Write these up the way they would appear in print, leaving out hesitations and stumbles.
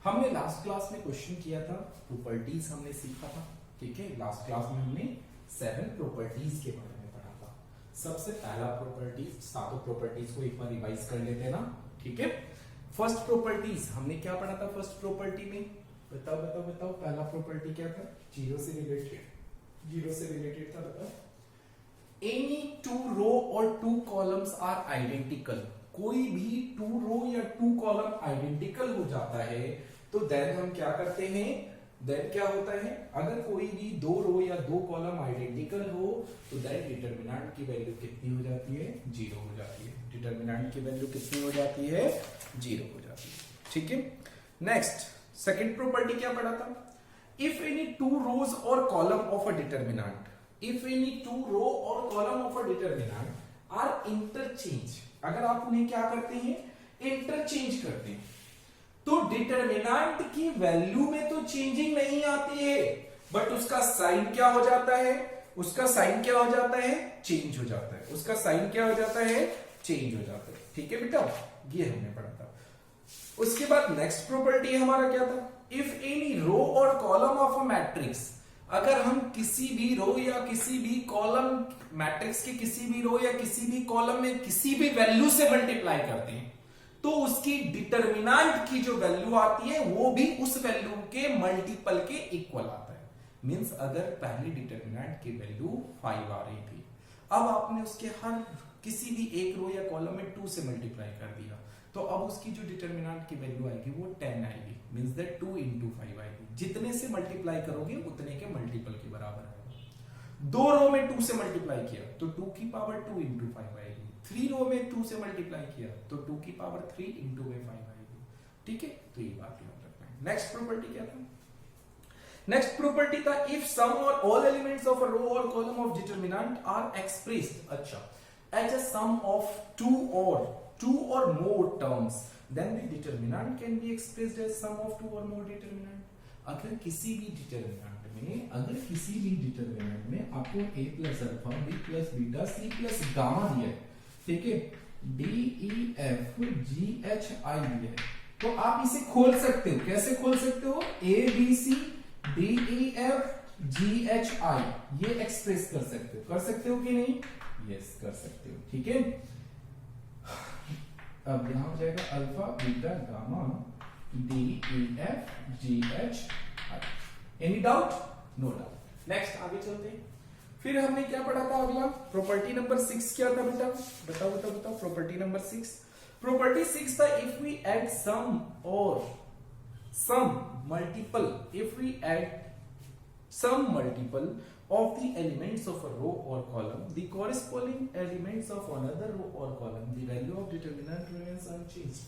हमने last class में question किया था, प्रॉपर्टीज हमने सीखा था। ठीक है, लास्ट क्लास में हमने 7 प्रॉपर्टीज के बारे में पढ़ा था। सबसे पहला प्रॉपर्टीज, सातों प्रॉपर्टीज को एक बार रिवाइज कर लेते हैं ना। ठीक है, फर्स्ट प्रॉपर्टीज हमने क्या पढ़ा था? फर्स्ट प्रॉपर्टी में बताओ बताओ बताओ, पहला प्रॉपर्टी क्या था? जीरो से रिलेटेड था। बताओ, एनी टू रो और टू कॉलम्स आर आइडेंटिकल। कोई भी टू रो या टू कॉलम आइडेंटिकल हो जाता है तो देन हम क्या करते हैं? देन क्या होता है? अगर कोई भी दो रो या दो कॉलम आइडेंटिकल हो तो देन डिटरमिनेंट की वैल्यू कितनी हो जाती है? जीरो हो जाती है। डिटरमिनेंट की वैल्यू कितनी हो जाती है? जीरो हो जाती है। ठीक है, नेक्स्ट सेकंड प्रॉपर्टी क्या पढ़ा था? इफ एनी टू रोज और column of a determinant, if any two row और column of a determinant are interchange, अगर आप उन्हें क्या करते हैं? इंटरचेंज करते हैं, तो डिटरमिनेंट की वैल्यू में तो चेंजिंग नहीं आती है, बट उसका साइन क्या हो जाता है? उसका साइन क्या हो जाता है? चेंज हो जाता है। उसका साइन क्या हो जाता है? चेंज हो जाता है। ठीक है बेटा, ये हमने पढ़ा था। उसके बाद नेक्स्ट प्रॉपर्टी हमारा क्या था? इफ एनी रो और कॉलम ऑफ अ मैट्रिक्स, अगर हम किसी भी रो या किसी भी कॉलम, मैट्रिक्स के किसी भी रो या किसी भी कॉलम में किसी भी वैल्यू से मल्टीप्लाई करते हैं तो उसकी डिटरमिनेंट की जो वैल्यू आती है वो भी उस वैल्यू के मल्टीपल के इक्वल आता है। मींस अगर पहले डिटरमिनेंट की वैल्यू 5 आ रही थी, अब आपने उसके हर किसी भी एक रो या कॉलम में 2 से मल्टीप्लाई कर दिया, तो अब उसकी जो डिटरमिनेंट की वैल्यू आएगी वो 10 आएगी। मींस दैट 2 into 5 आएगी। जितने से मल्टीप्लाई करोगे उतने के मल्टीपल के बराबर आएगा। दो रो में 2 से मल्टीप्लाई किया तो 2 की पावर 2 into 5 आएगी। 3 रो में 2 से मल्टीप्लाई किया तो 2 की पावर 3 into 5 आएगी। ठीक है, तो ये बात याद रखना है। नेक्स्ट प्रॉपर्टी क्या था? नेक्स्ट प्रॉपर्टी था इफ सम और all elements of a row और column of determinant are expressed, अच्छा, as a sum of two or more terms, then the determinant can be expressed as sum of two or more determinant. अगर किसी भी determinant में आपको a plus alpha, b plus beta, c plus gamma दिया है, ठीक है, d e f g h i दिया है, तो आप इसे खोल सकते हो। कैसे खोल सकते हो? a b c d e f g h i, ये एक्सप्रेस कर सकते हो। कर सकते हो कि नहीं? यस, कर सकते हो। ठीक है, अब यहां हो जाएगा alpha beta gamma D E F G H I. Any doubt? No doubt. Next आगे चलते हैं। फिर हमने क्या पढ़ा था? अगला प्रॉपर्टी नंबर 6 क्या था बेटा? बताओ बताओ बताओ। प्रॉपर्टी नंबर 6, प्रॉपर्टी 6 था इफ वी ऐड सम और some multiple, if we add some multiple of the elements of a row or column, the corresponding elements of another row or column, the value of determinant remains unchanged.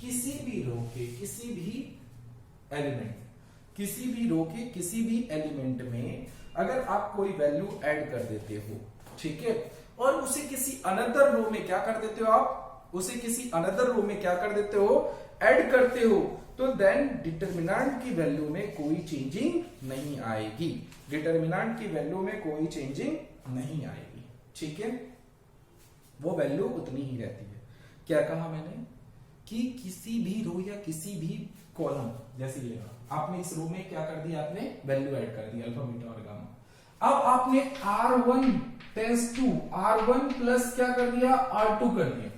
किसी भी रो के किसी भी element, किसी भी रो के किसी भी एलिमेंट में अगर आप कोई वैल्यू ऐड कर देते हो, ठीक है, और उसे किसी अनदर रो में क्या कर देते हो? आप उसे किसी अनदर रो में क्या कर देते हो? ऐड करते हो, तो देन डिटरमिनेंट की वैल्यू में कोई चेंजिंग नहीं आएगी। डिटरमिनेंट की वैल्यू में कोई चेंजिंग नहीं आएगी। ठीक है, वो वैल्यू उतनी ही रहती है। क्या कहा मैंने? कि किसी भी रो या किसी भी कॉलम, जैसे ये आपने इस रो में क्या कर दिया? आपने वैल्यू ऐड कर दी अल्फा बीटा और गामा। अब आपने R1 tends to R1 plus क्या कर दिया? R2 कर दिया,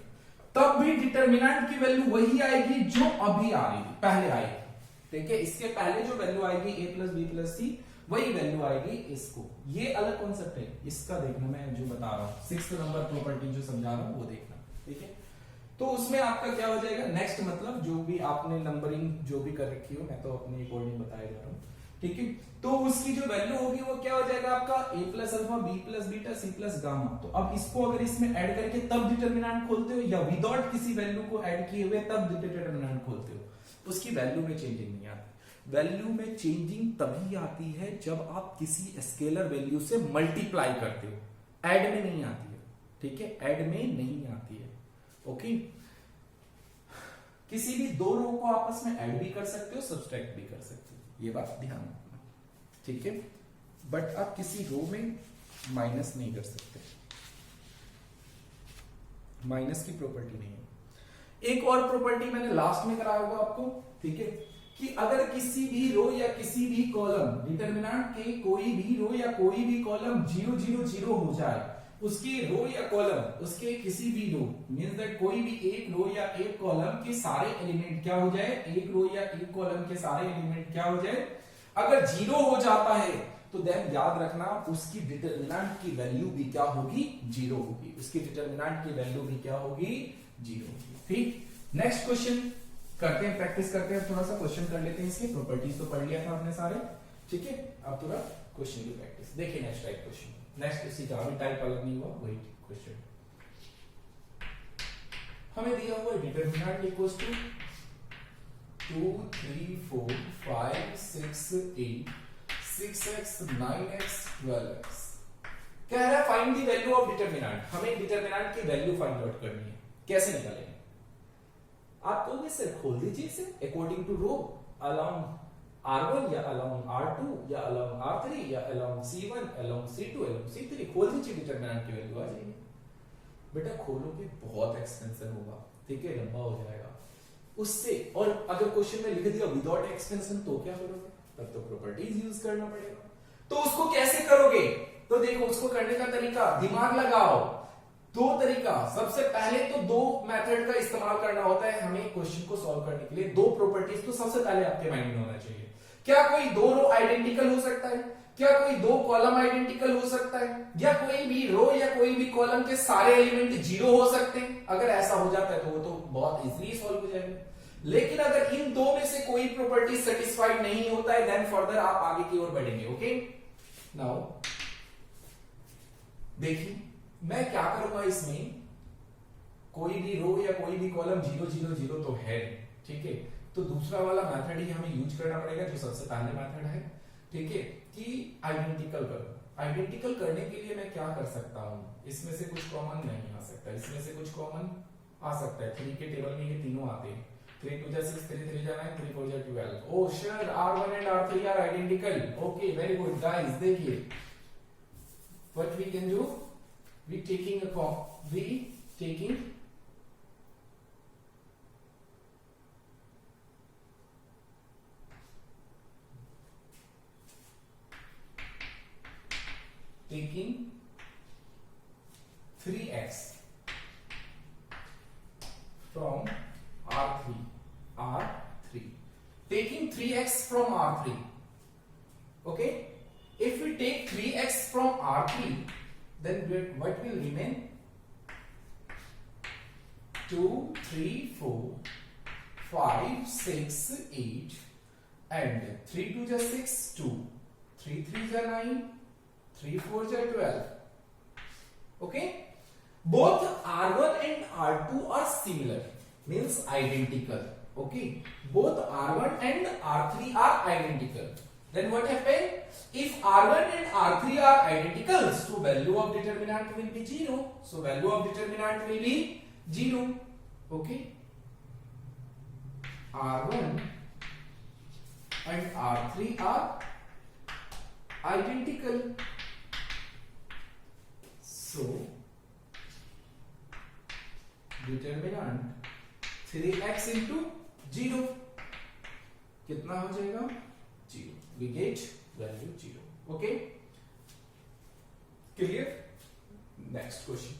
तब भी डिटरमिनेंट की वैल्यू वही आएगी जो अभी आ रही थी, पहले आई थी। ठीक है, इसके पहले जो वैल्यू आएगी a प्लस बी प्लस सी, वही वैल्यू आएगी इसको। ये अलग कॉन्सेप्ट है, इसका देखना मैं जो बता रहा हूं, 6 नंबर प्रॉपर्टी जो समझा रहा हूं वो देखना। ठीक है, तो उसमें आपका क्या हो जाएगा? नेक्स्ट मतलब जो भी आपने नंबरिंग जो भी कर रखी हो, मैं तो अपने अकॉर्डिंग बताया जा रहा हूं। ठीक है, तो उसकी जो वैल्यू होगी वो क्या हो जाएगा आपका? a plus alpha, b plus beta, c plus gamma. तो अब इसको अगर इसमें ऐड करके तब डिटरमिनेंट खोलते हो, या विदाउट किसी वैल्यू को ऐड किए हुए तब डिटरमिनेंट खोलते हो, उसकी वैल्यू में चेंजिंग नहीं आती। वैल्यू में चेंजिंग तभी आती है जब आप किसी स्केलर वैल्यू से मल्टीप्लाई करते हो, ऐड में नहीं आती है। ठीक है, ऐड में नहीं आती है। ओके, किसी भी दो रो को आपस में ऐड भी कर सकते हो, सब्सट्रैक्ट भी कर सकते हो, ये बात ध्यान रखना। ठीक है, बट आप किसी रो में माइनस नहीं कर सकते, माइनस की प्रॉपर्टी नहीं है। एक और प्रॉपर्टी मैंने लास्ट में कराया होगा आपको, ठीक है, कि अगर किसी भी रो या किसी भी कॉलम डिटरमिनेंट के कोई भी रो या कोई भी कॉलम 0 0 0 हो जाए, उसके रो या कॉलम उसके किसी भी रो मींस दैट कोई भी एक रो या एक कॉलम के सारे एलिमेंट क्या हो जाए, एक रो या एक कॉलम के सारे एलिमेंट क्या हो जाए, अगर 0 हो जाता है तो देन याद रखना उसकी डिटरमिनेंट की वैल्यू भी क्या होगी, 0 होगी, उसकी डिटरमिनेंट की वैल्यू भी क्या होगी, 0 होगी। ठीक, नेक्स्ट क्वेश्चन करते हैं, प्रैक्टिस करते हैं, थोड़ा सा क्वेश्चन कर लेते हैं, इसके प्रॉपर्टीज तो पढ़ लिया था आपने सारे, ठीक है, अब थोड़ा क्वेश्चन की प्रैक्टिस देखिए। नेक्स्ट टाइप क्वेश्चन, नेक्स्ट इसी का अभी टाइप अलग नहीं हुआ, वही क्वेश्चन हमें दिया हुआ determinant equals to 2 3 4 5 6 8 6x 9x 12x, कह रहा है find the value of determinant, हमें डिटरमिनेंट की वैल्यू फाइंड आउट करनी है, कैसे निकालेंगे? आप कहोगे सर खोल दीजिए इसे according to row along R1 या अलोंग R2 या अलोंग R3 या along C1 along C2 along C3, खोल दीजिए डिटरमिनेंट की वैल्यू आ जाएगी। बेटा खोलोगे बहुत एक्सटेंशन होगा, ठीक है, लंबा हो जाएगा उससे, और अगर क्वेश्चन में लिख दिया विदाउट एक्सटेंशन तो क्या करोगे, तब तो प्रॉपर्टीज यूज करना पड़ेगा। तो उसको कैसे करोगे? तो देखो उसको करने का तरीका, दिमाग लगाओ, दो तरीका, सबसे पहले तो दो मेथड का इस्तेमाल करना होता है हमें क्वेश्चन को सॉल्व करने के लिए। दो प्रॉपर्टीज तो सबसे पहले आपके माइंड में होना चाहिए। क्या कोई दो रो आइडेंटिकल हो सकता है? क्या कोई दो कॉलम आइडेंटिकल हो सकता है? या कोई भी रो या कोई भी कॉलम के सारे एलिमेंट 0 हो सकते हैं? अगर ऐसा हो जाता है तो वो तो बहुत इजीली सॉल्व हो जाएगा। लेकिन अगर इन दो में से कोई प्रॉपर्टी सेटिस्फाइड नहीं होता है देन फर्दर आप आगे की ओर बढ़ेंगे। ओके, नाउ देखिए मैं क्या करूंगा, इसमें कोई भी रो या कोई भी कॉलम 0 0 0 तो है, ठीक है, तो दूसरा वाला मेथड ही हमें यूज करना पड़ेगा जो सबसे पहले मेथड है, ठीक है, कि आइडेंटिकल करो। आइडेंटिकल करने के लिए मैं क्या कर सकता हूं, इसमें से कुछ कॉमन नहीं आ सकता, इसमें से कुछ कॉमन आ सकता है। 3 के टेबल में ये तीनों आते हैं, 3 2 6 3 3 9 3 4 12। Oh sure R1 and R3 are identical. Okay very good guys, देखिए what we can do, we taking taking 3x from R3 taking 3x from R3, okay, if we take 3x from R3 then what will remain? 2 3 4 5 6 8 and 3 2 is 6 2 3 3 is 9 3 4 is 12. Okay, both R1 and R2 are similar, means identical. Okay, both R1 and R3 are identical. Then what happens? If R1 and R3 are identical, so value of determinant will be 0. So value of determinant will be 0. Okay, R1 and R3 are identical. So determinant 3x into 0 कितना हो जाएगा? 0. We get value 0. Okay, clear? Next question.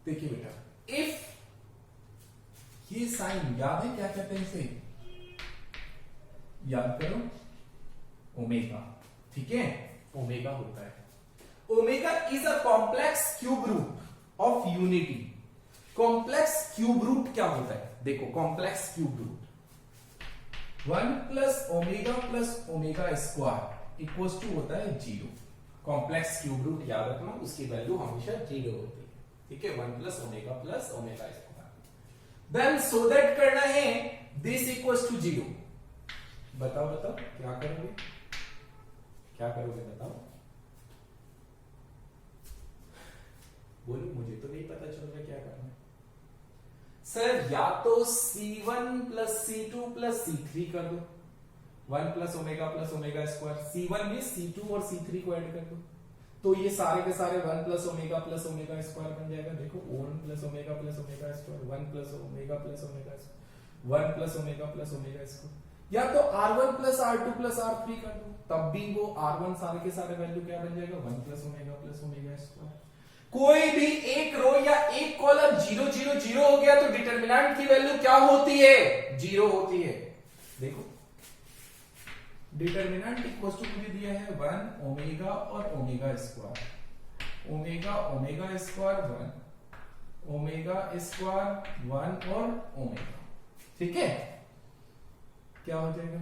देखिए बेटा, if ये sign याद है, क्या कहते हैं इसे, याद करो, ओमेगा, ठीक है, ओमेगा होता है। Omega is a complex cube root of unity. Complex cube root क्या होता है? देखो complex cube root 1 plus omega square equals to होता है 0। कॉम्प्लेक्स क्यूब रूट याद रखना, उसकी वैल्यू हमेशा 0 होती है, ठीक है, 1 plus omega square. Then so that करना है दिस इक्वल्स टू 0। बताओ क्या करोगे, बताओ, बोलो, मुझे तो नहीं पता चल रहा क्या करना है। सर या तो C1 plus C2 plus C3 कर दो, 1 प्लस ओमेगा स्क्वायर, C1 में C2 और C3 को ऐड कर दो, तो ये सारे के सारे 1 प्लस ओमेगा स्क्वायर बन जाएगा। देखो 1 plus omega square, 1 plus omega square, 1 plus omega square, या तो R1 plus R2 plus R3 कर दो, तब भी वो R1 सारे के सारे वैल्यू क्या बन जाएगा, 1 प्लस ओमेगा स्क्वायर। कोई भी एक रो या एक कॉलम 0 0 0 हो गया तो डिटरमिनेंट की वैल्यू क्या होती है, 0 होती है। देखो डिटरमिनेंट इक्वल टू मुझे दिया है 1 ओमेगा और omega square, omega square 1, omega square 1 और ओमेगा, ठीक है। क्या हो जाएगा,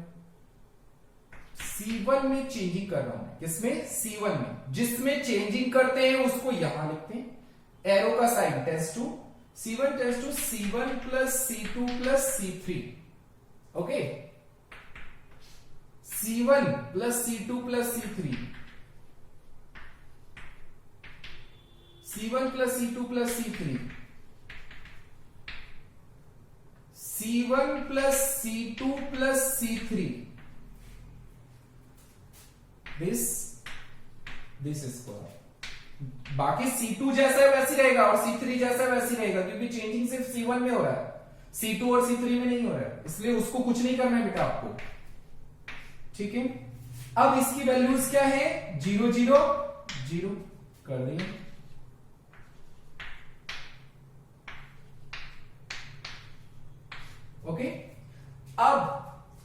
C1 में चेंजिंग कर रहा हूं, किसमें, C1 में, जिसमें चेंजिंग करते हैं उसको यहां लिखते हैं, एरो का sign tends to, C1 tends to C1 plus C2 plus C3, okay, C1 plus C2 plus C3, C1 plus C2 plus C3, C1 plus C2 plus C3, this square. बाकी C2 जैसा है वैसी रहेगा और C3 जैसा है वैसी रहेगा, क्योंकि चेंजिंग सिर्फ C1 में हो रहा है, C2 और C3 में नहीं हो रहा है, इसलिए उसको कुछ नहीं करना है बेटा आपको, ठीक है। अब इसकी वैल्यूज क्या है, 0 0 0 कर देंगे, okay, अब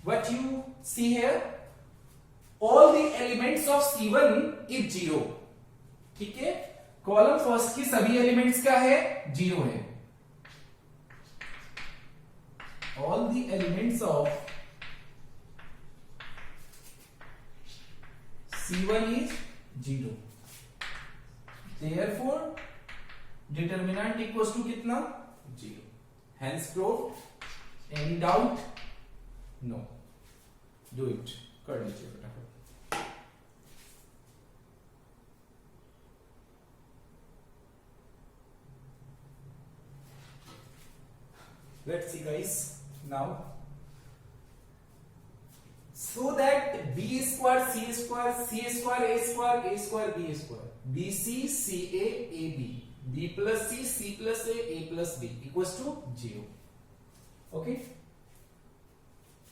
what you see here, all the elements of C1 is 0, ठीक है, कॉलम फर्स्ट की सभी एलिमेंट्स क्या है, 0 है, all the elements of C1 is 0, therefore determinant equals to कितना, 0, hence proved। Any doubt? No. Do it. कर लीजिए बेटा। Let's see guys now. So that B square C square C square A square A square B square BC CA AB B plus C plus A plus B equals to 0. Okay,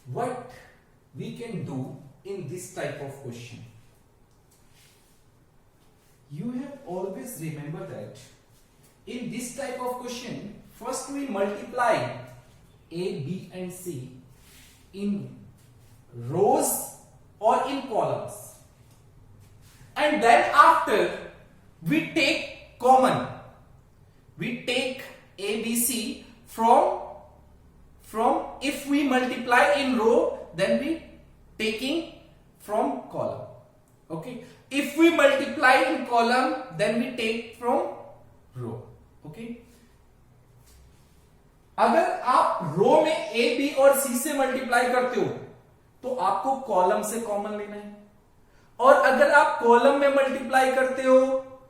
what we can do in this type of question, you have always remember that in this type of question first we multiply A, B and C in rows or in columns, and then after we take common, we take A, B, C from if we multiply in row then we taking from column, okay, if we multiply in column then we take from row, okay। अगर आप रो में A, B और C से multiply करते हो तो आपको column से कॉमन लेना है, और अगर आप कॉलम में मल्टीप्लाई करते हो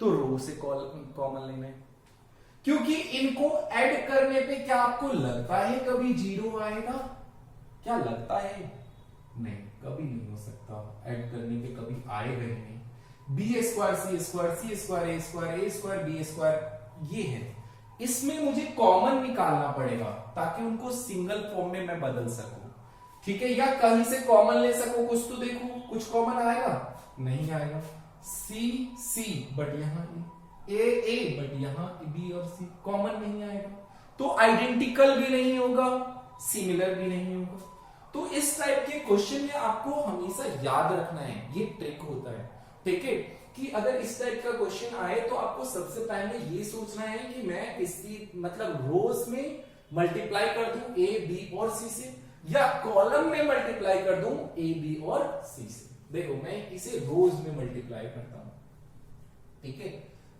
तो रो से कॉमन लेना है, क्योंकि इनको ऐड करने पे क्या आपको लगता है कभी 0 आएगा, क्या लगता है, नहीं, कभी नहीं हो सकता, ऐड करने पे कभी आएगा ही नहीं। B square c square c square a square a square b square ये है, इसमें मुझे कॉमन निकालना पड़ेगा ताकि उनको सिंगल फॉर्म में मैं बदल सकूं, ठीक है, या कहीं से कॉमन ले सकूं, कुछ तो देखो कुछ कॉमन आएगा, नहीं आएगा, सी सी बट यहां ए बट यहां बी और सी कॉमन नहीं आएगा, तो आइडेंटिकल भी नहीं होगा, सिमिलर भी नहीं होगा। तो इस टाइप के क्वेश्चन में आपको हमेशा याद रखना है, ये ट्रिक होता है, ठीक है, कि अगर इस टाइप का क्वेश्चन आए तो आपको सबसे पहले ये सोचना है कि मैं किसी मतलब रोज में मल्टीप्लाई कर दूं ए बी और सी से, या कॉलम में मल्टीप्लाई कर दूं ए बी और सी से। देखो मैं इसे रोज में मल्टीप्लाई करता हूं, ठीक है,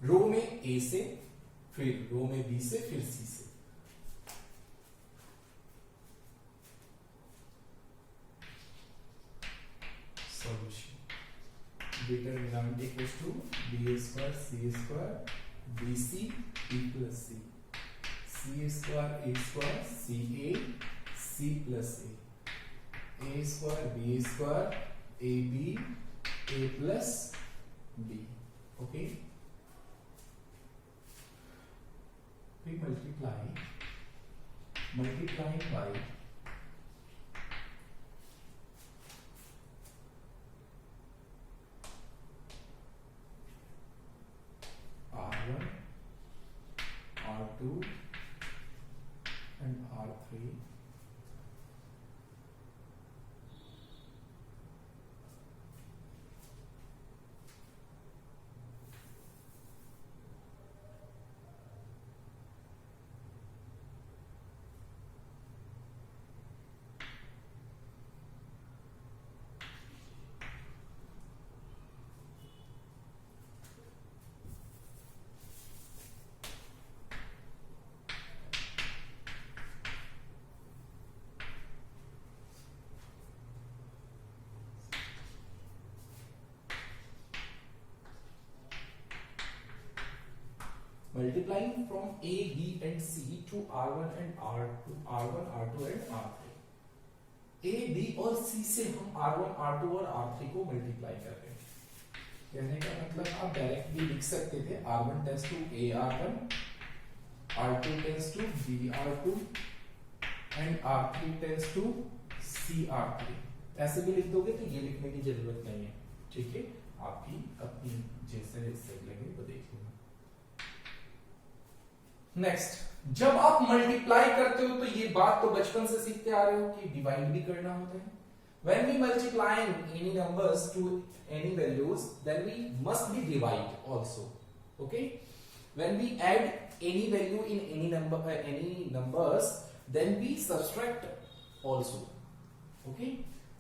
रो में ए से, फिर रो में बी से, फिर सी से। Solution determinant equals to b square c square b c b plus c square a square c plus a square b square a b a plus b. Okay, फिर multiplying by R1, R2 and R3 multiplying from A, B and C to R1 and R2, R1, R2 and R3. A, B और C से हम R1, R2 और R3 को multiply कर रहे हैं। कहने का मतलब आप डायरेक्ट भी लिख सकते थे R1 tends to AR1, R2 tends to BR2 and R3 tends to CR3। ऐसे भी लिख दोगे तो ये लिखने की जरूरत नहीं है, ठीक है, आपकी अपनी जैसे सही लगे वो देख लेना। नेक्स्ट, जब आप मल्टीप्लाई करते हो तो ये बात तो बचपन से सीखते आ रहे हो कि डिवाइड भी करना होता है। When we multiplying any numbers to any values, then we must be divide also. Okay? When we add any value in any numbers, then we subtract also. Okay?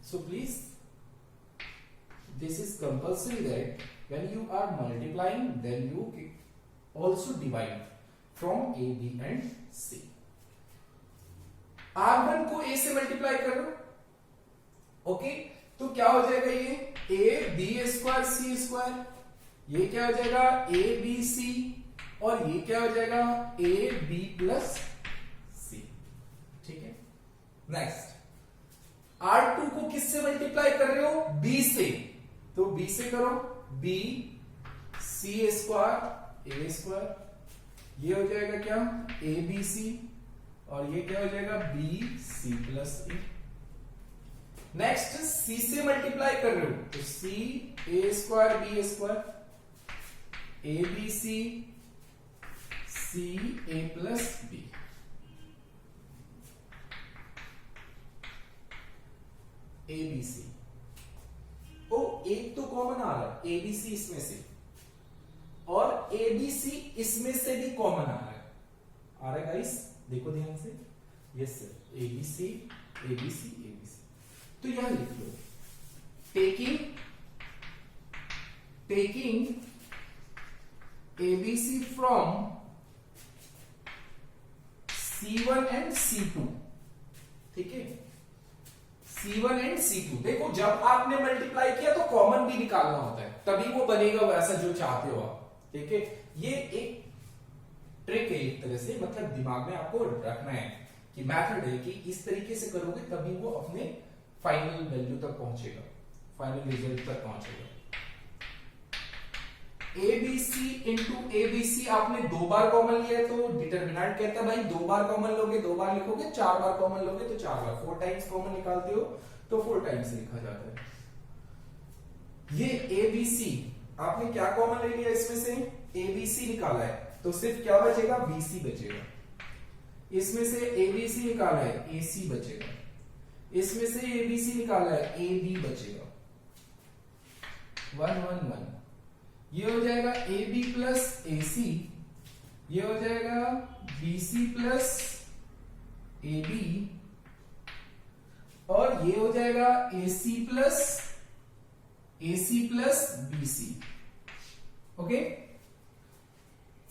So please, this is compulsory that when you are multiplying, then you also divide from A, B and C. R1 को A से multiply कर लो, okay, तो क्या हो जाएगा ये A B square C square, ये क्या हो जाएगा A B C, और ये क्या हो जाएगा A B प्लस C, ठीक है। नेक्स्ट, R2 को किससे मल्टीप्लाई कर रहे हो? B से, तो B से करो B C square A square, ये हो जाएगा क्या ए बी सी, और ये क्या हो जाएगा b c plus a. Next, c से मल्टीप्लाई कर रहे हो तो c a square b square, a b c c a plus b, a b c. Oh, एक तो कॉमन आ रहा है ए बी सी इसमें से, और ए बी सी इसमें से भी कॉमन आ रहा है गाइस, देखो ध्यान से, yes sir, a b c a b c a b c. तो यहां लिख लो taking a b c from C1 and C2, ठीक है, C1 एंड C2। देखो जब आपने मल्टीप्लाई किया तो कॉमन भी निकालना होता है, तभी वो बनेगा वैसा जो चाहते हो आप, ठीक है। ये एक ट्रिक है एक तरह से, मतलब दिमाग में आपको रखना है कि मेथड है कि इस तरीके से करोगे तभी वो अपने फाइनल वैल्यू तक पहुंचेगा, फाइनल रिजल्ट तक पहुंचेगा। ABC इंटू ABC आपने 2 बार कॉमन लिया है तो डिटरमिनेंट कहता है भाई 2 बार कॉमन लोगे 2 बार लिखोगे, 4 बार कॉमन लोगे तो 4 बार, 4 टाइम्स कॉमन निकालते हो तो 4 टाइम्स लिखा जाता है। ये ABC आपने क्या कॉमन ले लिया इसमें से, ABC निकाला है तो सिर्फ क्या बचेगा BC बचेगा, इसमें से ABC निकाला है AC बचेगा, इसमें से ABC निकाला है AB बचेगा, 1 1 1, ये हो जाएगा AB प्लस AC, ये हो जाएगा BC प्लस AB, और ये हो जाएगा AC plus BC। Okay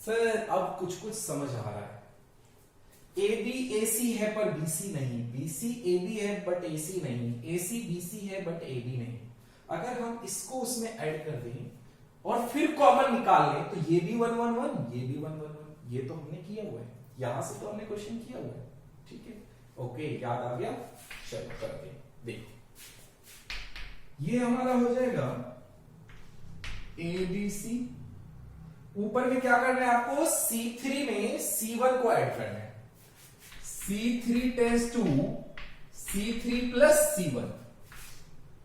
sir, अब कुछ समझ आ रहा है। AB AC है पर BC नहीं, BC AB है बट AC नहीं, AC BC है बट AB नहीं। अगर हम इसको उसमें ऐड कर दें और फिर कॉमन निकाल लें तो ये भी 1 1 1, ये भी 1 1 1, ये तो हमने किया हुआ है, यहां से तो हमने क्वेश्चन किया हुआ है, ठीक है। ओके, याद आ गया, चलो करते हैं। देखो ये हमारा हो जाएगा ABC ऊपर में क्या करना है आपको, C3 में C1 को ऐड करना है, C3 tense to C3 plus C1,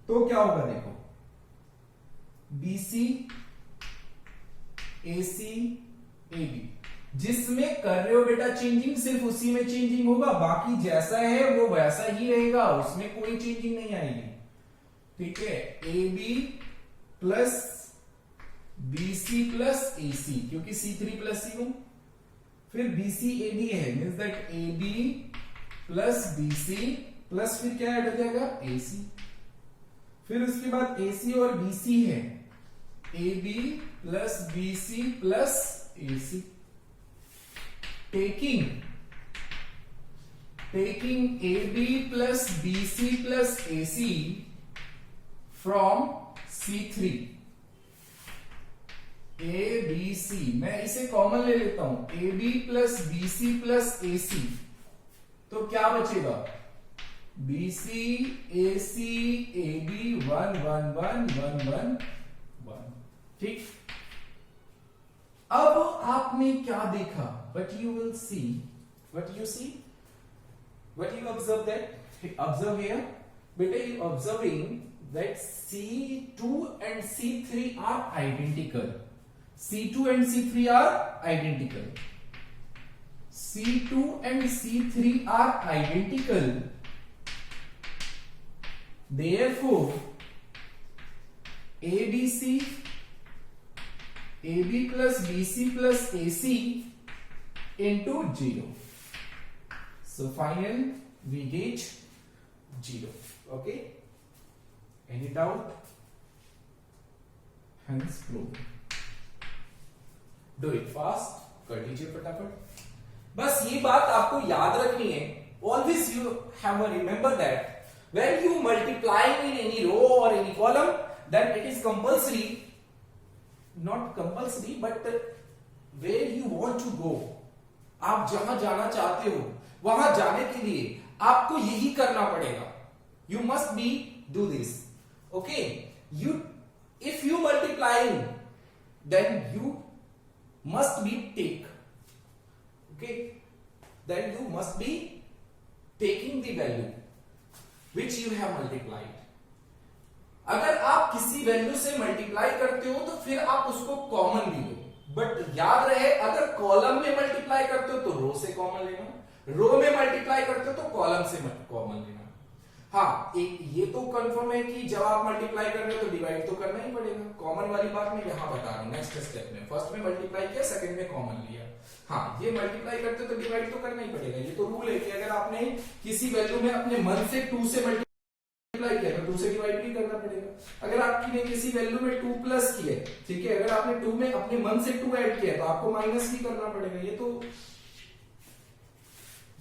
तो क्या होगा देखो, BC AC AB, जिसमें कर रहे हो बेटा चेंजिंग सिर्फ उसी में चेंजिंग होगा, बाकी जैसा है वो वैसा ही रहेगा, उसमें कोई चेंजिंग नहीं आएगी। ठीक है, AB plus BC plus AC, क्योंकि C3 प्लस C1, फिर BC AB है, means that AB plus BC plus फिर क्या ऐड हो जाएगा AC, फिर उसके बाद AC और BC है, AB plus BC plus AC, taking AB plus BC plus AC from C3, ABC, मैं इसे कॉमन ले लेता हूं, AB plus BC plus AC, तो क्या बचेगा, BC AC AB 1 1 1 1 1 1। ठीक, अब आपने क्या देखा, what you will see, what you see, what you observe, that observe here beta, you observing that C2 and C3 are identical, C2 and C3 are identical, C2 and C3 are identical, therefore ABC AB plus BC plus AC into 0, so final we get 0. Okay, any doubt? Hence proof. Do it fast, कर दीजिए फटाफट। बस ये बात आपको याद रखनी है, always you have to remember that when you multiply in any row or any column, then it is compulsory, not compulsory but where you want to go, आप जहां जाना चाहते हो वहां जाने के लिए आपको यही करना पड़ेगा, you must be do this, okay, you if you multiplying then you must be take, okay, then you must be taking the value which you have multiplied। अगर आप किसी वैल्यू से मल्टीप्लाई करते हो तो फिर आप उसको कॉमन भी लो, बट याद रहे अगर कॉलम में मल्टीप्लाई करते हो तो रो से कॉमन लेना, रो में मल्टीप्लाई करते हो तो कॉलम से कॉमन लेना। हाँ, एक ये तो कंफर्म है कि जब आप मल्टीप्लाई कर रहे हो तो डिवाइड तो करना ही पड़ेगा, कॉमन वाली बात मैं यहां बता रहा हूं नेक्स्ट स्टेप में, फर्स्ट में मल्टीप्लाई किया, सेकंड में कॉमन लिया। हाँ, ये मल्टीप्लाई करते हो तो डिवाइड तो करना ही पड़ेगा, ये तो रूल है कि अगर आपने किसी वैल्यू में अपने मन से 2 से मल्टीप्लाई किया तो 2 से डिवाइड भी करना पड़ेगा। अगर आपने किसी वैल्यू में 2 प्लस किया, ठीक है, अगर आपने 2 में अपने मन से 2 ऐड किया तो आपको माइनस भी करना पड़ेगा, ये तो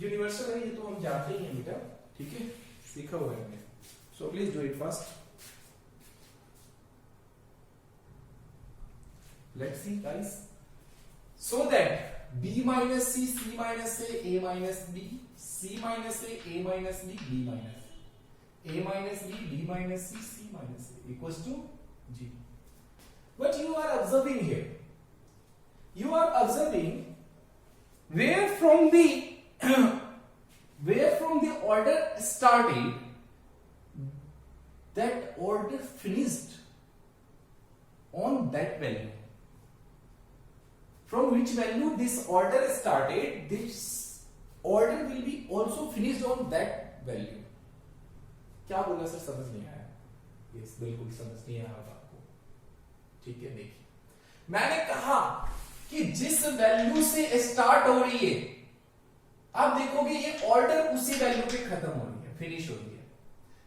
यूनिवर्सल है, ये तो हम जानते ही हैं बेटा, ठीक है, सीखा हुआ है। So please do it fast. Let's see guys, so that b minus c, c minus a, a minus b, c minus a, a minus b, b minus a minus b, b minus c, c minus a equals to 0. What you are observing here, you are observing where from the order started, that order finished on that value, from which value this order started, this order will be also finished on that value। क्या बोला sir, समझ नहीं आया? Yes, बिल्कुल समझ नहीं आया आपको, ठीक है। देखिए, मैंने कहा कि जिस वैल्यू से स्टार्ट हो रही है, आप देखोगे ये ऑर्डर उसी वैल्यू पे खत्म हो रही है, फिनिश हो रही है,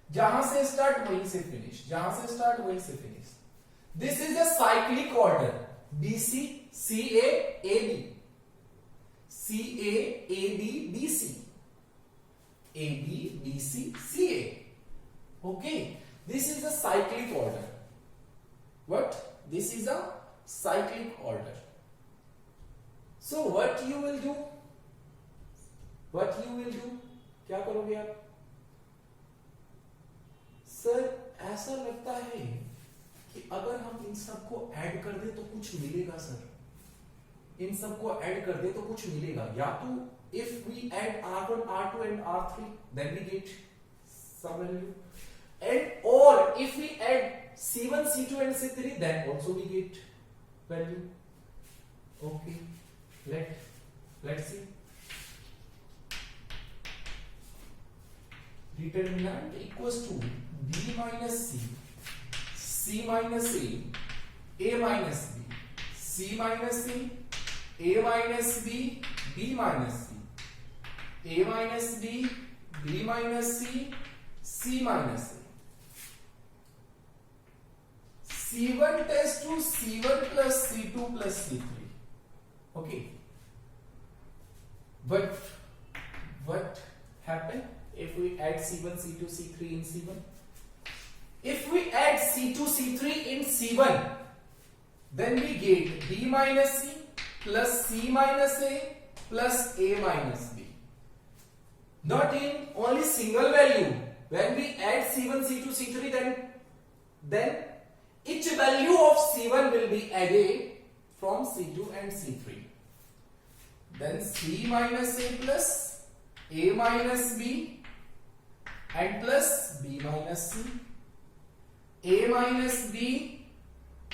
जहां से स्टार्ट वहीं से फिनिश, जहां से स्टार्ट वहीं से finish. This is a cyclic order, BC CA AB, CA AB BC, AB BC CA, okay, this is a cyclic order। what this is a cyclic order। so what you will do, क्या करोगे आप? Sir ऐसा लगता है कि अगर हम इन सबको ऐड कर दे तो कुछ मिलेगा सर, इन सबको ऐड कर दे तो कुछ मिलेगा, या तो if we add R1 R2 and R3 then we get some value, and or if we add C1 C2 and C3 then also we get value. Okay, let's see. Determinant equals to B minus C, C minus A minus B, C minus C, A minus B, B minus C, A minus B, B minus C, C minus A. C1 test to C1 plus C2 plus C3. Okay. But what happened if we add C1, C2, C3 in C1? If we add C2, C3 in C1, then we get B minus C plus C minus A plus A minus B. Not in only single value. When we add C1, C2, C3, then each value of C1 will be added from C2 and C3. Then C minus A plus A minus B and plus B minus C, A minus B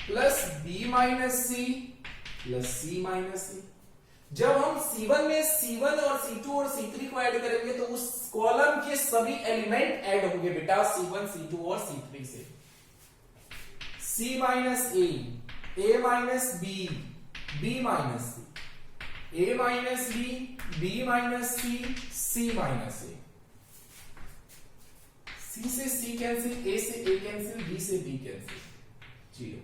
plus B minus C plus C minus A. जब हम C1 में C1 और C2 और C3 को add करेंगे तो उस column के सभी एलिमेंट ऐड होंगे बेटा C1, C2 और C3 से. C minus A minus B, B minus C, A minus B, B minus C, C minus A. C से C कैंसिल, A से A कैंसिल, B से B कैंसिल, 0.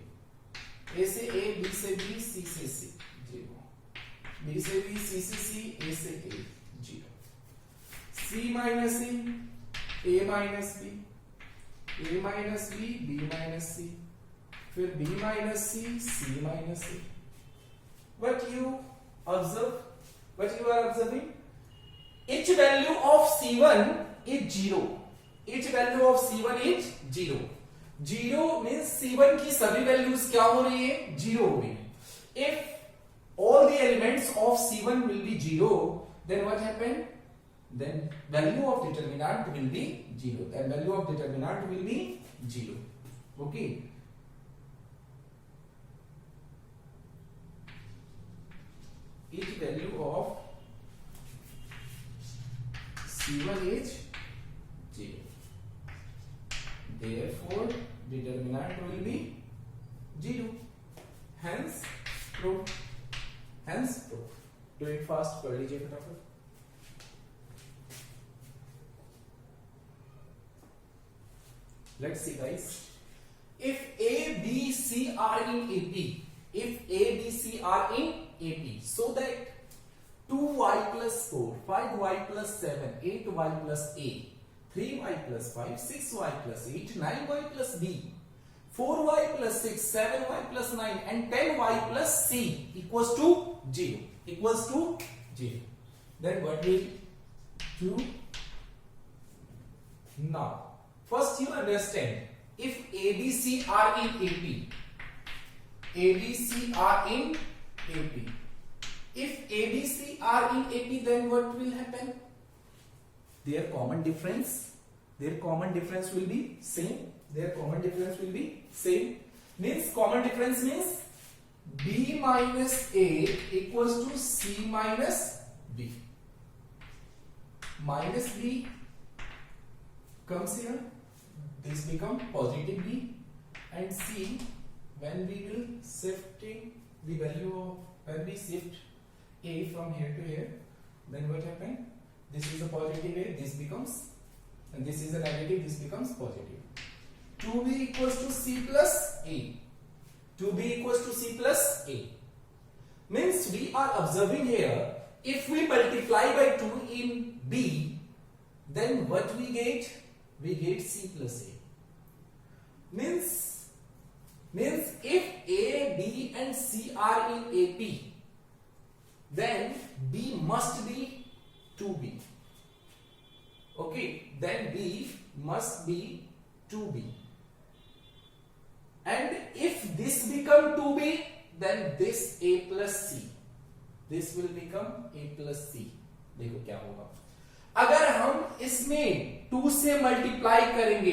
A से A, B से B, C से C, 0. B से B, C से C, A से A, 0. C minus A minus B, A minus B, B minus C, फिर B minus C, C minus A. What you observe? What you are observing? Each value of C1 is 0. Each value of C1 is 0. 0 means C1 की सभी values क्या हो रही है? 0 हो रही है. If all the elements of C1 will be 0, then what happen? Then value of determinant will be 0. Then value of determinant will be 0. Okay. Each value of C1 is 0. Therefore, determinant will be 0. Hence, proof. Do it fast. पढ़ लीजिए फटाफट. Let's see, guys. If A, B, C are in AP, if A, B, C are in AP, so that 2y plus 4, 5y plus 7, 8y plus 8, 3y plus 5, 6y plus 8, 9y plus B, 4y plus 6, 7y plus 9 and 10y plus C equals to 0. Equals to 0. Then what will do? Now, first you understand, if ABC are in AP, ABC are in AP. If ABC are in AP, then what will happen? Their common difference will be same. Their common difference will be same. Means common difference means B minus A equals to C minus B. Minus B comes here. This become positive B, and C, when we will shifting the value of, when we shift A from here to here, then what happen? This is a positive A, this becomes, and this is a negative, this becomes positive. 2B equals to C plus A. 2B equals to C plus A. Means we are observing here, if we multiply by 2 in B, then what we get? We get C plus A. Means if A, B and C are in AP, then B must be 2B. Okay, then B must be 2B. And if this become 2B, then this A plus C. This will become a plus c. देखो क्या होगा अगर हम इसमें 2 से multiply करेंगे,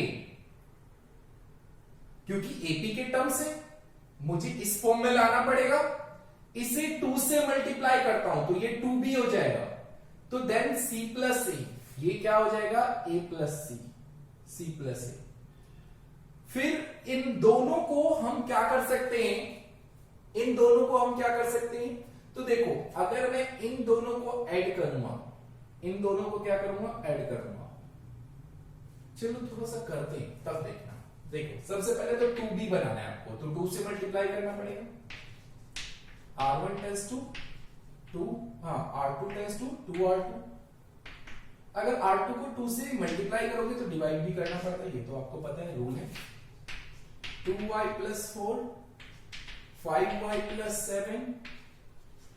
क्योंकि AP के टर्म से मुझे इस फॉर्म में लाना पड़ेगा, इसे 2 से मल्टीप्लाई करता हूं तो ये 2b हो जाएगा, तो देन c प्लस ए, ये क्या हो जाएगा a plus c, c plus a. फिर इन दोनों को हम क्या कर सकते हैं, इन दोनों को हम क्या कर सकते हैं, तो देखो अगर मैं इन दोनों को ऐड करूंगा, इन दोनों को क्या करूंगा, ऐड करूंगा। चलो थोड़ा सा करते हैं तब देखना। देखो सबसे पहले तो 2b बनाना है आपको, तो 2 से मल्टीप्लाई करना पड़ेगा। r1 टेंस टू 2, हाँ r2 टेंस टू 2r2। अगर r2 को 2 से मल्टीप्लाई करोगे तो डिवाइड भी करना पड़ता है, ये तो आपको पता है, रूल है। 2y plus 4, 5y plus 7,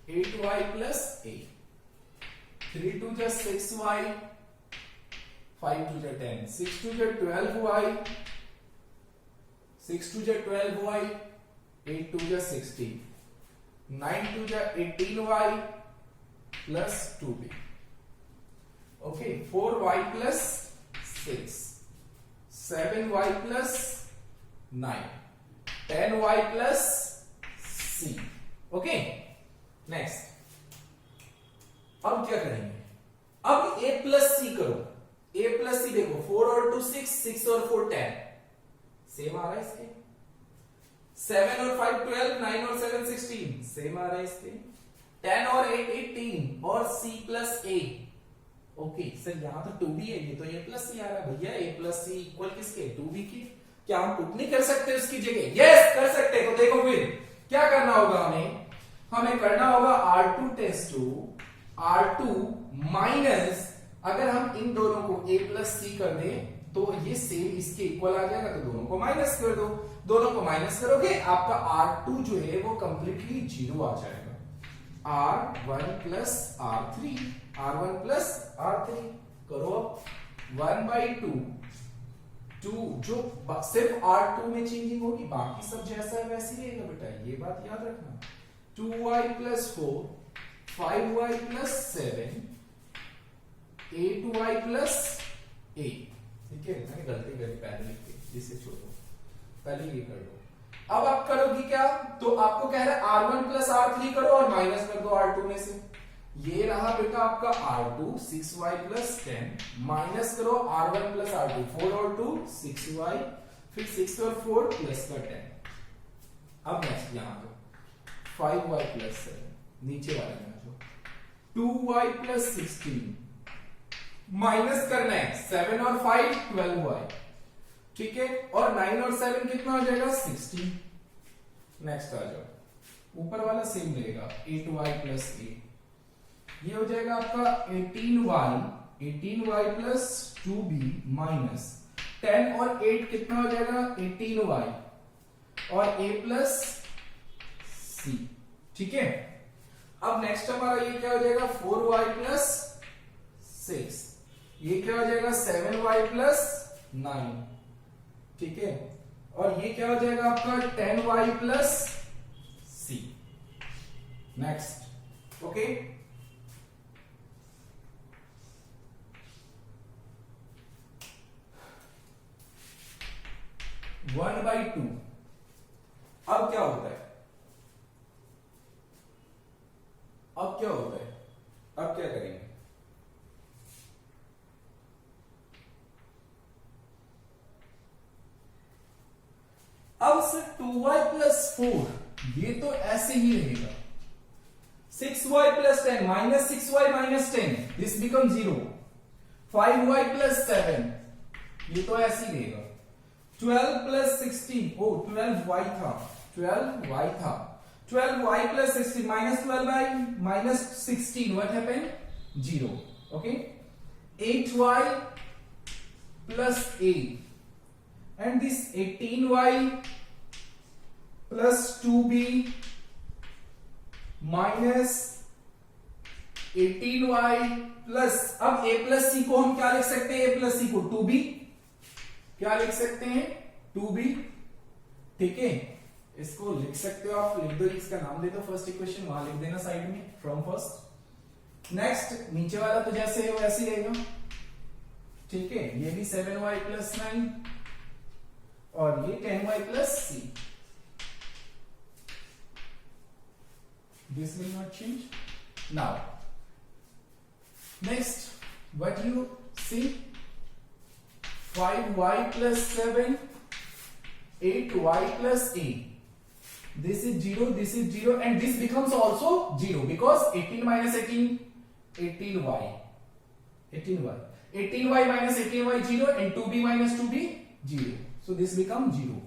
8y plus 8, 3 2 जा 6y, 5 2 जा 10, 6 2 जा 12y, 6 2 जा 12y, 8 2 जा 16, 9 2 जा 18y plus 2b। Okay, 4y plus 6, 7y plus 9, 10y plus c। Okay, next अब क्या करेंगे, अब a प्लस सी करो। a प्लस सी देखो 4 और 2 6, 6 और 4 10, सेम आ रहा है इसके। 7 और 5 12, 9 और 7 16, सेम आ रहा है इसके। 10 और 8 18 और c plus a। Okay sir यहां तो 2b है, ये तो a प्लस सी आ रहा है भैया। a प्लस सी इक्वल किसके, 2b के। क्या हम पुट नहीं कर सकते उसकी जगह? यस कर सकते। तो देखो फिर क्या करना होगा, हमें करना होगा r2 tends to r2 minus, अगर हम इन दोनों को a प्लस सी कर दें तो ये सेम इसके इक्वल आ जाएगा, तो दोनों को माइनस कर दो। दोनों को माइनस करोगे आपका r2 जो है वो कंप्लीटली 0 आ जाएगा। r1 plus r3, r1 plus r3 करो। 1/2, 2 जो सिर्फ r2 में चेंजिंग होगी, बाकी सब जैसा है वैसे ही रहेगा बेटा, ये बात याद रखना। 2y plus 4, 5y plus 7, 8y plus 8। ठीक है, मैंने गलती करी पहले लिख के, जिसे छोड़ो, पहले ये कर लो। अब आप करोगी क्या, तो आपको कह रहा है r1 प्लस r3 करो और माइनस कर दो r2 में से। ये रहा बेटा आपका r2, 6y प्लस 10, माइनस करो r1 प्लस r2, 4 और 2 6y, फिर 6 और 4 प्लस का 10। अब नेक्स्ट यहां पे 5y प्लस 7, नीचे वाले में जो 2y प्लस 16, माइनस करना है 7 और 5 12y। ठीक है, और 9 और 7 कितना हो जाएगा, 16। नेक्स्ट आ जाओ, ऊपर वाला सेम रहेगा, 8y प्लस 8, ये हो जाएगा आपका 18y प्लस 2b माइनस 10 और 8 कितना हो जाएगा, 18y और a प्लस c। ठीक है, अब नेक्स्ट हमारा ये क्या हो जाएगा, 4y प्लस 6, ये क्या हो जाएगा 7y प्लस 9। ठीक है, और ये क्या हो जाएगा आपका 10y plus c। Next, okay, one by two. अब क्या होता है, अब क्या होता है, अब क्या करेंगे, अब से 2y प्लस 4 ये तो ऐसे ही रहेगा। 6y plus 10 minus 6y minus 10, this become 0। 5y plus 7 ये तो ऐसे ही रहेगा। 12 प्लस 16, ओ 12y था, 12y था, 12y plus 16 minus 12y minus 16, what happened, 0। Okay, 8y plus 8 and this 18y plus 2b minus 18y plus, अब a plus c को हम क्या लिख सकते हैं, a plus c को 2b क्या लिख सकते हैं, 2b। ठीक है, इसको लिख सकते हो आप, लिख दो, इसका नाम दे दो फर्स्ट इक्वेशन, वहां लिख देना साइड में फ्रॉम फर्स्ट। नेक्स्ट नीचे वाला तो जैसे है वैसे ही रहेगा, ठीक है। ये भी 7y + 9 और ये 10y + c, this will not change. Now next what you see, 5y + 7, 8y + 8, this is 0, this is 0, and this becomes also 0 because 18 - 18, 18y, 18y, 18y - 18y 0, and 2b - 2b 0, so this becomes 0.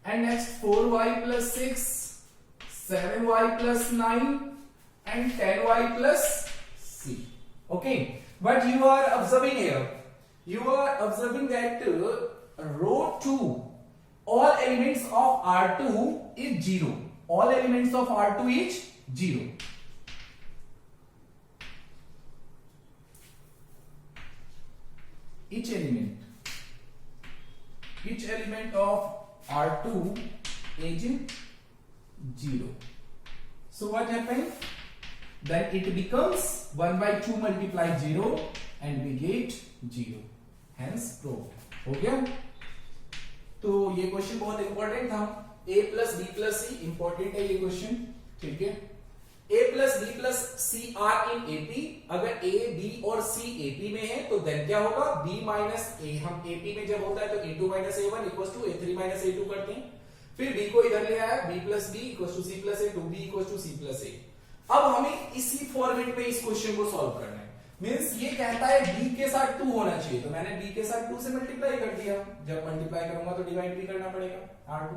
And next 4y + 6, 7y + 9 and 10y + c. Okay, but you are observing here, you are observing that row 2, all elements of R2 is 0, all elements of R2 is 0. Each element of R2 is 0. So what happened? Then it becomes 1/2 multiply 0 and we get 0. Hence proved. हो गया? तो ये question बहुत important था। a + b + c important है ये question, ठीक है। a + b + c are in AP, अगर a, b और c AP में है तो देन क्या होगा, b - a, हम AP में जब होता है तो a2 - a1 = a3 - a2 करते हैं, फिर b को इधर ले आया, b + b = c + a, 2b = c + a। अब हमें इसी फॉर्मेट में इस क्वेश्चन को सॉल्व करना है। मींस ये कहता है b के साथ 2 होना चाहिए, तो मैंने b के साथ 2 से मल्टीप्लाई कर दिया, जब मल्टीप्लाई करूंगा तो डिवाइड भी करना पड़ेगा r2।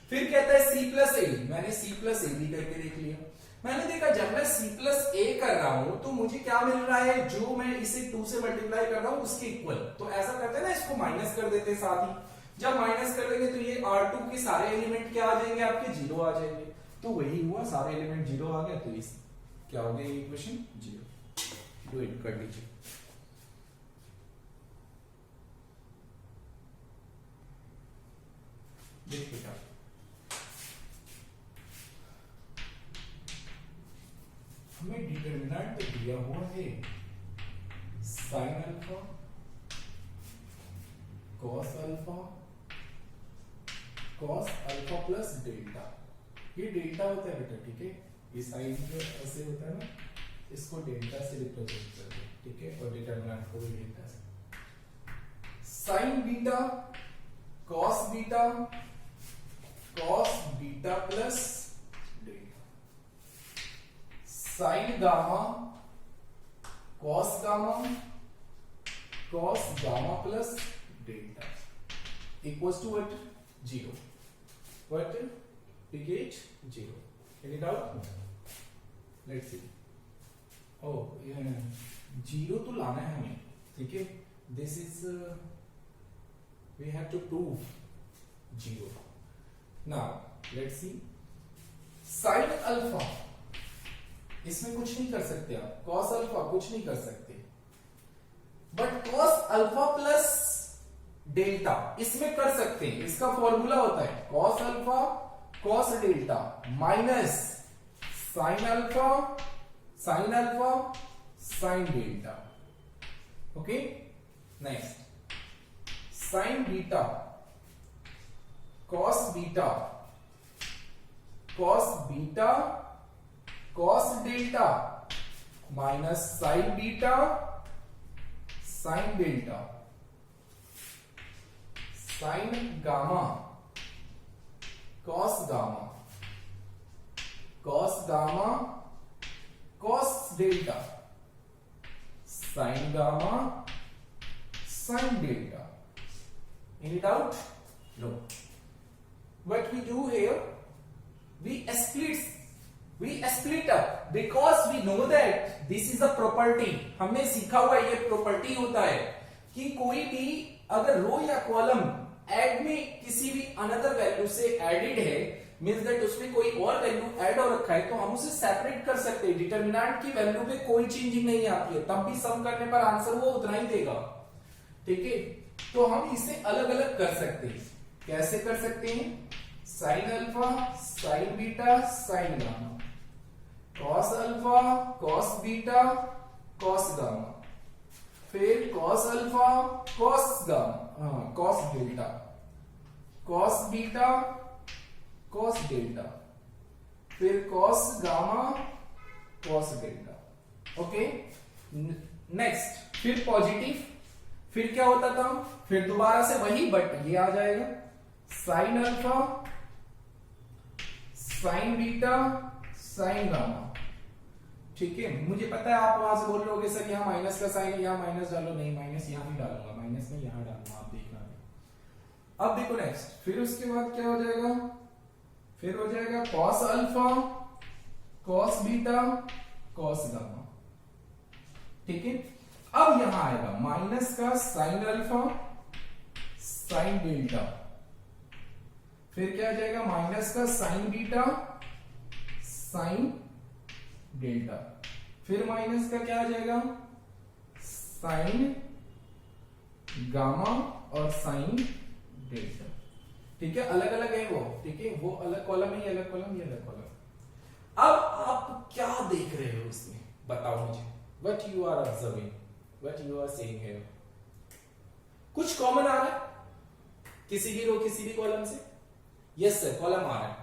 फिर कहता है c + a, मैंने c + a भी करके देख लिया। मैंने देखा जब मैं c + a कर रहा हूं तो मुझे क्या मिल रहा है, जो मैं इसे 2 से मल्टीप्लाई कर रहा हूं उसके इक्वल। तो ऐसा करते हैं ना, इसको माइनस कर देते हैं साथ ही। जब माइनस कर देंगे तो ये R2 के सारे एलिमेंट क्या आ जाएंगे, आपके 0 आ जाएंगे। तो वही हुआ, सारे एलिमेंट 0 आ गए, तो इस क्या हो गया इक्वेशन 0। डू इट कर लीजिए। देखिए क्या हमें डिटरमिनेंट दिया हुआ है, sin alpha, cos alpha, cos alpha plus delta. ये डेल्टा होता है बेटा, ठीक है। ये साइड में ऐसे होता है ना, इसको डेल्टा से रिप्रेजेंट करते हैं, ठीक है। और डिटरमिनेंट को भी डेल्टा से, sin beta, cos beta, cos beta plus delta, sin gamma, cos gamma, cos gamma plus delta equals to what? 0. What? We get 0. Any doubt? Let's see. Oh, yeah. 0 तो लाना है हमें, ठीक है। This is we have to prove 0. Now let's see. Sin alpha, इसमें कुछ नहीं कर सकते आप, cos अल्फा कुछ नहीं कर सकते, but cos alpha plus delta इसमें कर सकते हैं। इसका फॉर्मूला होता है cos alpha cos delta minus sin alpha sin delta. Okay, next sin beta cos beta cos delta minus sin beta sin delta, sin gamma cos gamma cos delta sin gamma sin delta. Any doubt? No. What we do here, we split up because we know that this is a property। हमने सीखा हुआ ये property होता है कि कोई भी अगर रो या कॉलम ऐड में किसी भी अनदर वैल्यू से एडेड है, मींस दैट उसमें कोई और वैल्यू ऐड हो रखा है, तो हम उसे सेपरेट कर सकते हैं। डिटरमिनेंट की वैल्यू पे कोई चेंजिंग नहीं आती है, तब भी सम करने पर आंसर वो उतना ही देगा, ठीक है। तो हम इसे अलग अलग कर सकते हैं। कैसे कर सकते हैं? Sine alpha, sine beta, sine gamma, cos alpha, cos beta, cos gamma, फिर cos alpha, cos gamma, cos delta, cos beta, cos delta, फिर cos gamma, cos delta. Okay, next फिर पॉजिटिव, फिर क्या होता था, फिर दोबारा से वही बट ये आ जाएगा sign alpha, sine beta, sine gamma. ठीक है, मुझे पता है आप वहां से बोल रहे होगे सर यहाँ माइनस का साइन, यहाँ माइनस डालो, नहीं माइनस यहाँ नहीं डालूंगा, माइनस में यहाँ डालूंगा, आप देखना। अब देखो नेक्स्ट, फिर उसके बाद क्या हो जाएगा, फिर हो जाएगा cos alpha, cos beta, cos gamma. ठीक है, अब यहां आएगा माइनस का साइन अल्फा, साइन डेल्टा, फिर क्या आ जाएगा माइनस का साइन बीटा, साइन डेल्टा, फिर माइनस का क्या आ जाएगा साइन गामा और साइन डेल्टा। ठीक है, अलग अलग है वो, ठीक है, वो अलग कॉलम है, ये अलग कॉलम, ये अलग कॉलम। अब आप क्या देख रहे हो इसमें, बताओ मुझे, what you are observing, what you are seeing here. कुछ कॉमन आ रहा है किसी भी रो किसी भी कॉलम से? यस सर, कॉलम आ रहा है,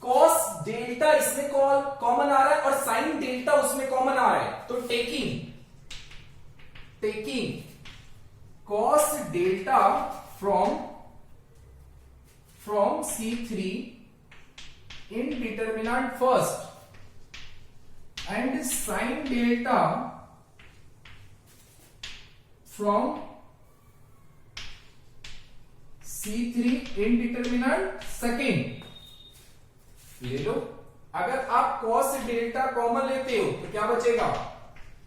कॉस डेल्टा इसमें कॉमन आ रहा है और साइन डेल्टा उसमें कॉमन आ रहा है। तो taking cos delta from C3 in determinant first and sin delta from C3 in determinant second। ले लो, अगर आप cos डेल्टा कॉमन लेते हो तो क्या बचेगा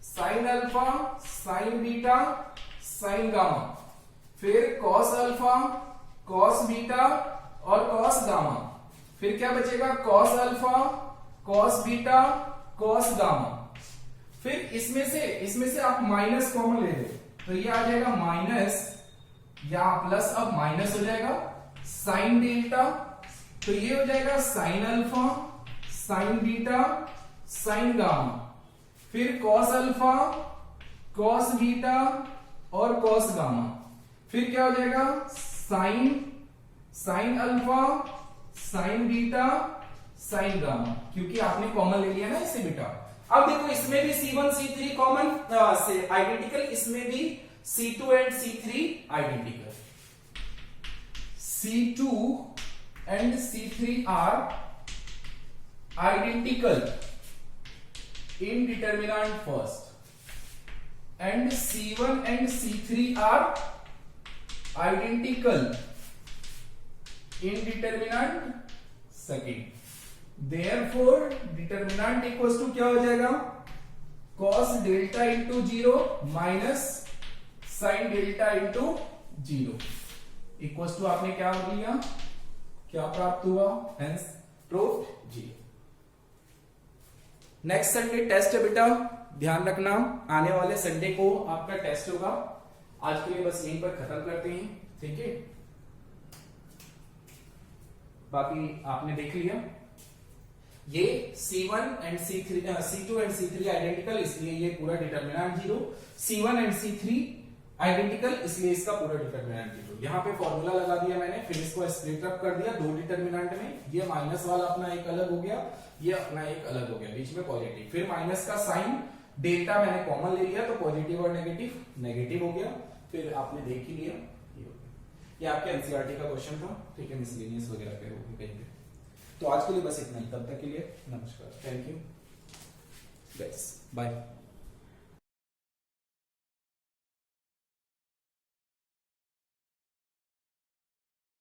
sign alpha, sine beta, sine gamma, फिर cos अल्फा, cos बीटा और cos गामा, फिर क्या बचेगा cos alpha, cos beta, cos gamma. फिर इसमें से आप माइनस कॉमन ले लो तो ये आ जाएगा माइनस या प्लस, अब माइनस हो जाएगा साइन डेल्टा, तो ये हो जाएगा sign alpha, sine beta, sine gamma, फिर cos अल्फा, cos बीटा और cos गामा, फिर क्या हो जाएगा sign alpha, sine beta, sine gamma, क्योंकि आपने कॉमन ले लिया ना इसे बेटा। अब देखो इसमें भी C1 C3 कॉमन से आइडेंटिकल, इसमें भी C2 and C3 identical. C2 and C3 are identical in determinant first and C1 and C3 are identical in determinant second। Therefore determinant equals to क्या हो जाएगा cos delta into 0 minus sine delta into 0 equals to आपने क्या लिया, क्या प्राप्त हुआ, hence proved 0। Next Sunday test है बेटा, ध्यान रखना आने वाले संडे को आपका टेस्ट होगा। आज के लिए बस यहीं पर खत्म करते हैं, ठीक है। बाकी आपने देख लिया, ये C1 and C3, C2 and C3 identical, इसलिए ये पूरा determinant 0। C1 and C3 identical, इसलिए इसका पूरा डिटरमिनेंट 0। यहाँ पे फॉर्मूला लगा दिया मैंने, फिर इसको स्प्लिट अप कर दिया दो डिटरमिनेंट में। ये माइनस वाला अपना एक अलग हो गया, ये अपना एक अलग हो गया, बीच में पॉजिटिव। फिर माइनस का साइन डेल्टा मैंने कॉमन ले लिया, तो पॉजिटिव और नेगेटिव नेगेटिव हो गया। फिर आपने देख ही लिया, ये आपके एनसीईआरटी का क्वेश्चन था, ठीक है, मिसलेनियस वगैरह पे होगी कहीं पे। तो आज के लिए बस इतना ही, तब तक के लिए नमस्कार, थैंक यू गाइस, बाय।